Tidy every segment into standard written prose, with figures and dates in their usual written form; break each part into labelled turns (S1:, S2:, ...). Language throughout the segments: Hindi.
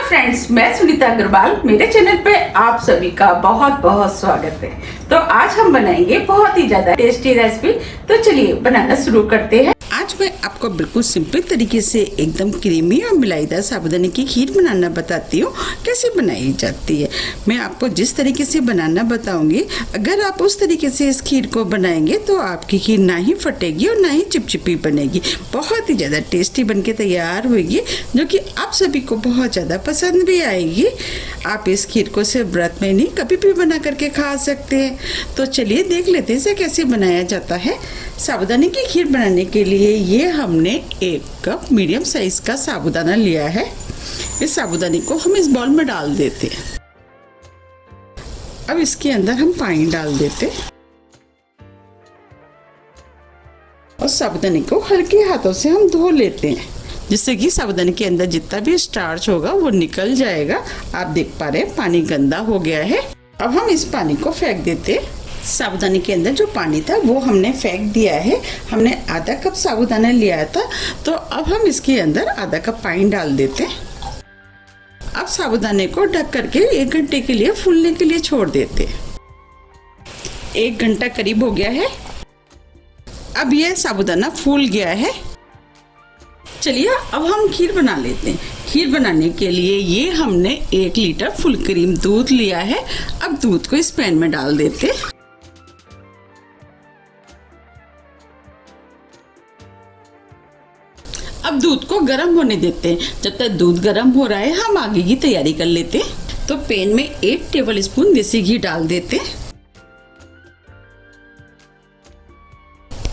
S1: फ्रेंड्स, मैं सुनीता अग्रवाल। मेरे चैनल पे आप सभी का बहुत बहुत स्वागत है। तो आज हम बनाएंगे बहुत ही ज्यादा टेस्टी रेसिपी। तो चलिए बनाना शुरू करते हैं। आज मैं आपको बिल्कुल सिंपल तरीके से एकदम क्रीमी और मिलाईदार साबूदाने की खीर बनाना बताती हूँ। कैसे बनाई जाती है मैं आपको जिस तरीके से बनाना बताऊंगी, अगर आप उस तरीके से इस खीर को बनाएंगे तो आपकी खीर ना ही फटेगी और ना ही चिपचिपी बनेगी। बहुत ही ज़्यादा टेस्टी बनके तैयार होगी, जो कि आप सभी को बहुत ज़्यादा पसंद भी आएगी। आप इस खीर को सिर्फ व्रत में नहीं, कभी भी बना करके खा सकते हैं। तो चलिए देख लेते हैं इसे कैसे बनाया जाता है। साबूदाने की खीर बनाने के लिए ये हमने 1 कप मीडियम साइज का साबूदाना लिया है। इस साबूदाने को हम इस बाउल में डाल देते हैं। अब इसके अंदर हम पानी डाल देते हैं और साबूदाने को हल्के हाथों से हम धो लेते हैं, जिससे कि साबूदाने के अंदर जितना भी स्टार्च होगा वो निकल जाएगा। आप देख पा रहे हैं पानी गंदा हो गया है। अब हम इस पानी को फेंक देते हैं। साबूदाने के अंदर जो पानी था वो हमने फेंक दिया है। हमने आधा कप साबूदाना लिया था, तो अब हम इसके अंदर आधा कप पानी डाल देते हैं। अब साबूदाने को ढक करके 1 घंटे के लिए फूलने के लिए छोड़ देते हैं। 1 घंटा करीब हो गया है। अब यह साबूदाना फूल गया है। चलिए अब हम खीर बना लेते हैं। खीर बनाने के लिए ये हमने 1 लीटर फुल क्रीम दूध लिया है। अब दूध को इस पैन में डाल देते हैं। अब दूध को गर्म होने देते हैं। जब तक दूध गर्म हो रहा है हम आगे की तैयारी कर लेते हैं। तो पैन में 1 टेबल स्पून देसी घी डाल देते हैं।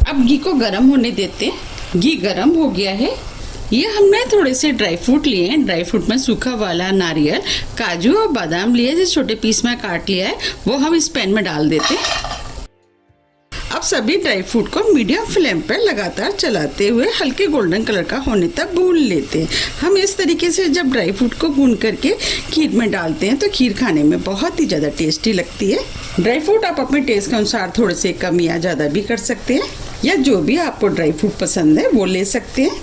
S1: अब घी को गर्म होने देते हैं। घी गर्म हो गया है। ये हमने थोड़े से ड्राई फ्रूट लिए हैं। ड्राई फ्रूट में सूखा वाला नारियल, काजू और बादाम लिए, जो छोटे पीस में काट लिया है, वो हम इस पैन में डाल देते हैं। अब सभी ड्राई फ्रूट को मीडियम फ्लेम पर लगातार चलाते हुए हल्के गोल्डन कलर का होने तक भून लेते हैं। हम इस तरीके से जब ड्राई फ्रूट को भून करके खीर में डालते हैं तो खीर खाने में बहुत ही ज़्यादा टेस्टी लगती है। ड्राई फ्रूट आप अपने टेस्ट के अनुसार थोड़े से कम या ज़्यादा भी कर सकते हैं, या जो भी आपको ड्राई फ्रूट पसंद है वो ले सकते हैं।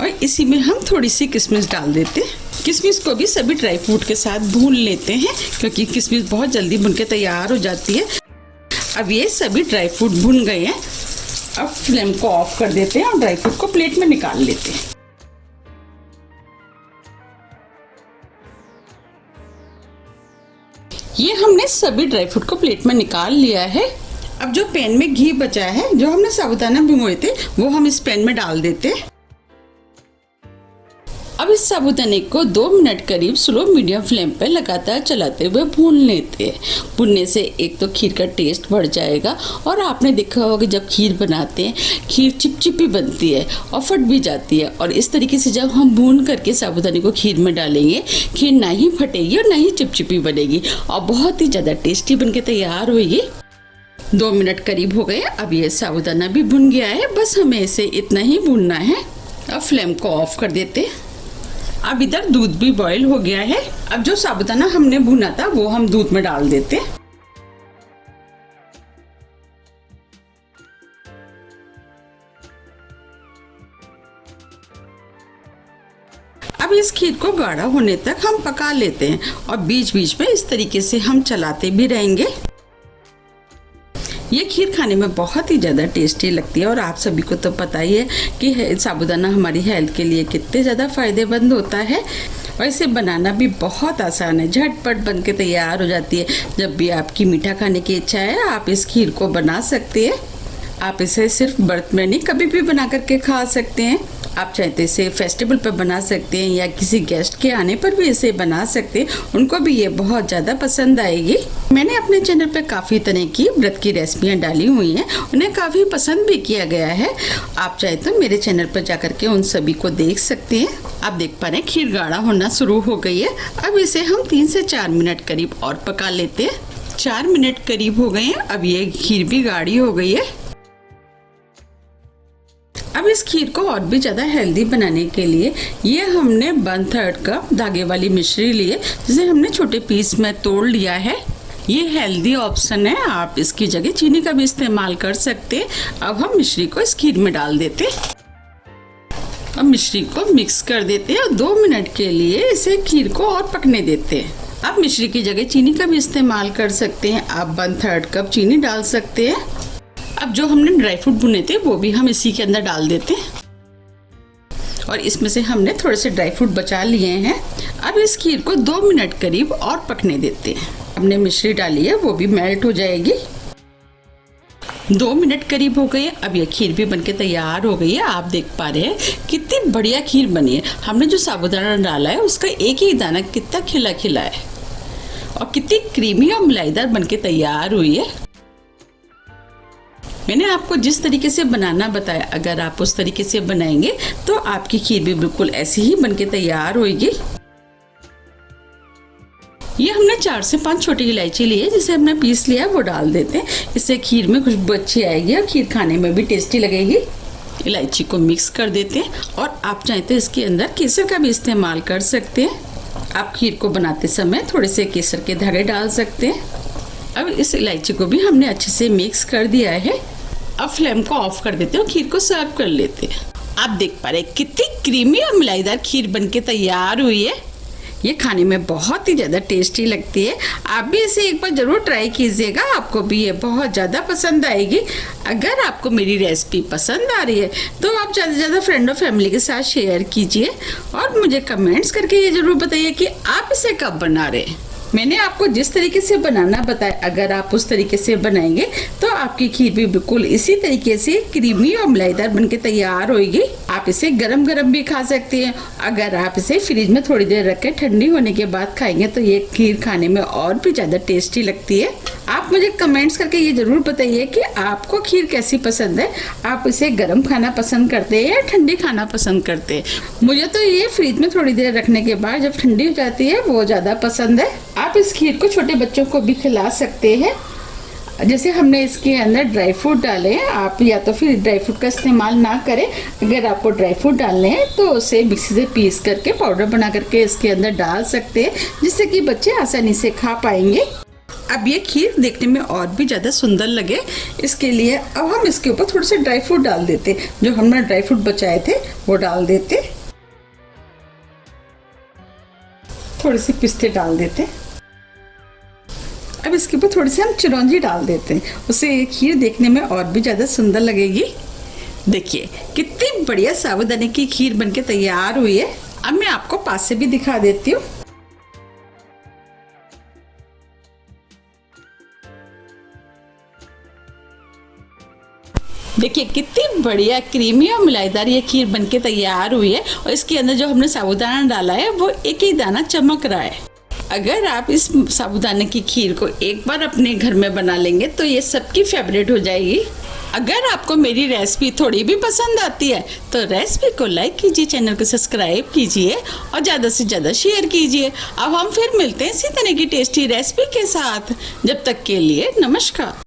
S1: और इसी में हम थोड़ी सी किशमिश डाल देते हैं। किशमिश को भी सभी ड्राई फ्रूट के साथ भून लेते हैं, क्योंकि किशमिश बहुत जल्दी भुन के तैयार हो जाती है। अब ये सभी ड्राई फ्रूट भुन गए हैं। अब फ्लेम को ऑफ कर देते हैं और ड्राई फ्रूट को प्लेट में निकाल लेते हैं। ये हमने सभी ड्राई फ्रूट को प्लेट में निकाल लिया है। अब जो पैन में घी बचा है, जो हमने साबूदाना भिगोए थे, वो हम इस पैन में डाल देते हैं। अब इस साबूदाने को 2 मिनट करीब स्लो मीडियम फ्लेम पर लगातार चलाते हुए भून लेते हैं। भूनने से एक तो खीर का टेस्ट बढ़ जाएगा, और आपने देखा होगा कि जब खीर बनाते हैं खीर चिपचिपी बनती है और फट भी जाती है। और इस तरीके से जब हम भून करके साबूदाने को खीर में डालेंगे, खीर ना ही फटेगी और ना ही चिपचिपी बनेगी और बहुत ही ज़्यादा टेस्टी बनके तैयार होगी। 2 मिनट करीब हो गए। अब ये साबूदाना भी भुन गया है। बस हमें इसे इतना ही भूनना है। अब फ्लेम को ऑफ कर देते हैं। अब इधर दूध भी बॉईल हो गया है। अब जो साबूदाना हमने भुना था वो हम दूध में डाल देते हैं। अब इस खीर को गाढ़ा होने तक हम पका लेते हैं और बीच बीच में इस तरीके से हम चलाते भी रहेंगे। ये खीर खाने में बहुत ही ज़्यादा टेस्टी लगती है, और आप सभी को तो पता ही है कि साबूदाना हमारी हेल्थ के लिए कितने ज़्यादा फ़ायदेमंद होता है। और इसे बनाना भी बहुत आसान है, झटपट बन के तैयार हो जाती है। जब भी आपकी मीठा खाने की इच्छा है, आप इस खीर को बना सकते हैं। आप इसे सिर्फ व्रत में नहीं, कभी भी बना करके खा सकते हैं। आप चाहते इसे फेस्टिवल पर बना सकते हैं, या किसी गेस्ट के आने पर भी इसे बना सकते हैं। उनको भी ये बहुत ज़्यादा पसंद आएगी। मैंने अपने चैनल पर काफ़ी तरह की व्रत की रेसिपियाँ डाली हुई हैं, उन्हें काफ़ी पसंद भी किया गया है। आप चाहे तो मेरे चैनल पर जा करके उन सभी को देख सकते हैं। आप देख पा रहे हैं खीर गाढ़ा होना शुरू हो गई है। अब इसे हम 3 से 4 मिनट करीब और पका लेते हैं। 4 मिनट करीब हो गए हैं। अब ये खीर भी गाढ़ी हो गई है। अब इस खीर को और भी ज़्यादा हेल्दी बनाने के लिए ये हमने 1/3 कप धागे वाली मिश्री लिए, जिसे हमने छोटे पीस में तोड़ लिया है। ये हेल्दी ऑप्शन है, आप इसकी जगह चीनी का भी इस्तेमाल कर सकते हैं। अब हम मिश्री को इस खीर में डाल देते। अब मिश्री को मिक्स कर देते हैं और 2 मिनट के लिए इसे खीर को और पकने देते हैं। आप मिश्री की जगह चीनी का भी इस्तेमाल कर सकते हैं। आप 1/3 कप चीनी डाल सकते हैं। अब जो हमने ड्राई फ्रूट भुने थे वो भी हम इसी के अंदर डाल देते हैं और इसमें से हमने थोड़े से ड्राई फ्रूट बचा लिए हैं। अब इस खीर को 2 मिनट करीब और पकने देते हैं। हमने मिश्री डाली है, वो भी मेल्ट हो जाएगी। 2 मिनट करीब हो गए। अब ये खीर भी बनके तैयार हो गई है। आप देख पा रहे हैं कितनी बढ़िया खीर बनी है। हमने जो साबूदाना डाला है उसका एक ही दाना कितना खिला खिला है और कितनी क्रीमी और मलाईदार बनके तैयार हुई है। मैंने आपको जिस तरीके से बनाना बताया, अगर आप उस तरीके से बनाएंगे तो आपकी खीर भी बिल्कुल ऐसी ही बनके तैयार होगी। ये हमने 4 से 5 छोटी इलायची ली है, जिसे हमने पीस लिया है, वो डाल देते हैं। इससे खीर में खुशबू अच्छी आएगी और खीर खाने में भी टेस्टी लगेगी। इलायची को मिक्स कर देते हैं और आप चाहें तो इसके अंदर केसर का भी इस्तेमाल कर सकते हैं। आप खीर को बनाते समय थोड़े से केसर के धागे डाल सकते हैं। अब इस इलायची को भी हमने अच्छे से मिक्स कर दिया है। अब फ्लेम को ऑफ कर देते हैं और खीर को सर्व कर लेते हैं। आप देख पा रहे हैं कितनी क्रीमी और मलाईदार खीर बनके तैयार हुई है। ये खाने में बहुत ही ज़्यादा टेस्टी लगती है। आप भी इसे एक बार ज़रूर ट्राई कीजिएगा, आपको भी ये बहुत ज़्यादा पसंद आएगी। अगर आपको मेरी रेसिपी पसंद आ रही है तो आप ज़्यादा से ज़्यादा फ्रेंड और फैमिली के साथ शेयर कीजिए और मुझे कमेंट्स करके ये ज़रूर बताइए कि आप इसे कब बना रहे हैं। मैंने आपको जिस तरीके से बनाना बताया, अगर आप उस तरीके से बनाएंगे तो आपकी खीर भी बिल्कुल इसी तरीके से क्रीमी और मलाईदार बनके तैयार होगी। आप इसे गरम गरम भी खा सकते हैं। अगर आप इसे फ्रिज में थोड़ी देर रख के ठंडी होने के बाद खाएंगे तो ये खीर खाने में और भी ज़्यादा टेस्टी लगती है। आप मुझे कमेंट्स करके ये ज़रूर बताइए कि आपको खीर कैसी पसंद है। आप इसे गरम खाना पसंद करते हैं या ठंडी खाना पसंद करते हैं। मुझे तो ये फ्रिज में थोड़ी देर रखने के बाद जब ठंडी हो जाती है वो ज़्यादा पसंद है। आप इस खीर को छोटे बच्चों को भी खिला सकते हैं। जैसे हमने इसके अंदर ड्राई फ्रूट डाले हैं, आप या तो फिर ड्राई फ्रूट का इस्तेमाल ना करें। अगर आपको ड्राई फ्रूट डालने हैं तो उसे मिक्सी से पीस करके पाउडर बना करके इसके अंदर डाल सकते हैं, जिससे कि बच्चे आसानी से खा पाएंगे। अब ये खीर देखने में और भी ज़्यादा सुंदर लगे, इसके लिए अब हम इसके ऊपर थोड़े से ड्राई फ्रूट डाल देते। जो हमने ड्राई फ्रूट बचाए थे वो डाल देते, थोड़े से पिस्ते डाल देते। अब इसके ऊपर थोड़ी सी हम चिरौंजी डाल देते हैं, उससे ये खीर देखने में और भी ज़्यादा सुंदर लगेगी। देखिए कितनी बढ़िया साबूदाने की खीर बनके तैयार हुई है। अब मैं आपको पास से भी दिखा देती हूँ। देखिए कितनी बढ़िया क्रीमी और मलाईदार ये खीर बनके तैयार हुई है और इसके अंदर जो हमने साबूदाना डाला है वो एक ही दाना चमक रहा है। अगर आप इस साबूदाने की खीर को एक बार अपने घर में बना लेंगे तो ये सबकी फेवरेट हो जाएगी। अगर आपको मेरी रेसिपी थोड़ी भी पसंद आती है तो रेसिपी को लाइक कीजिए, चैनल को सब्सक्राइब कीजिए और ज़्यादा से ज़्यादा शेयर कीजिए। अब हम फिर मिलते हैं इसी तरह की टेस्टी रेसिपी के साथ। जब तक के लिए नमस्कार।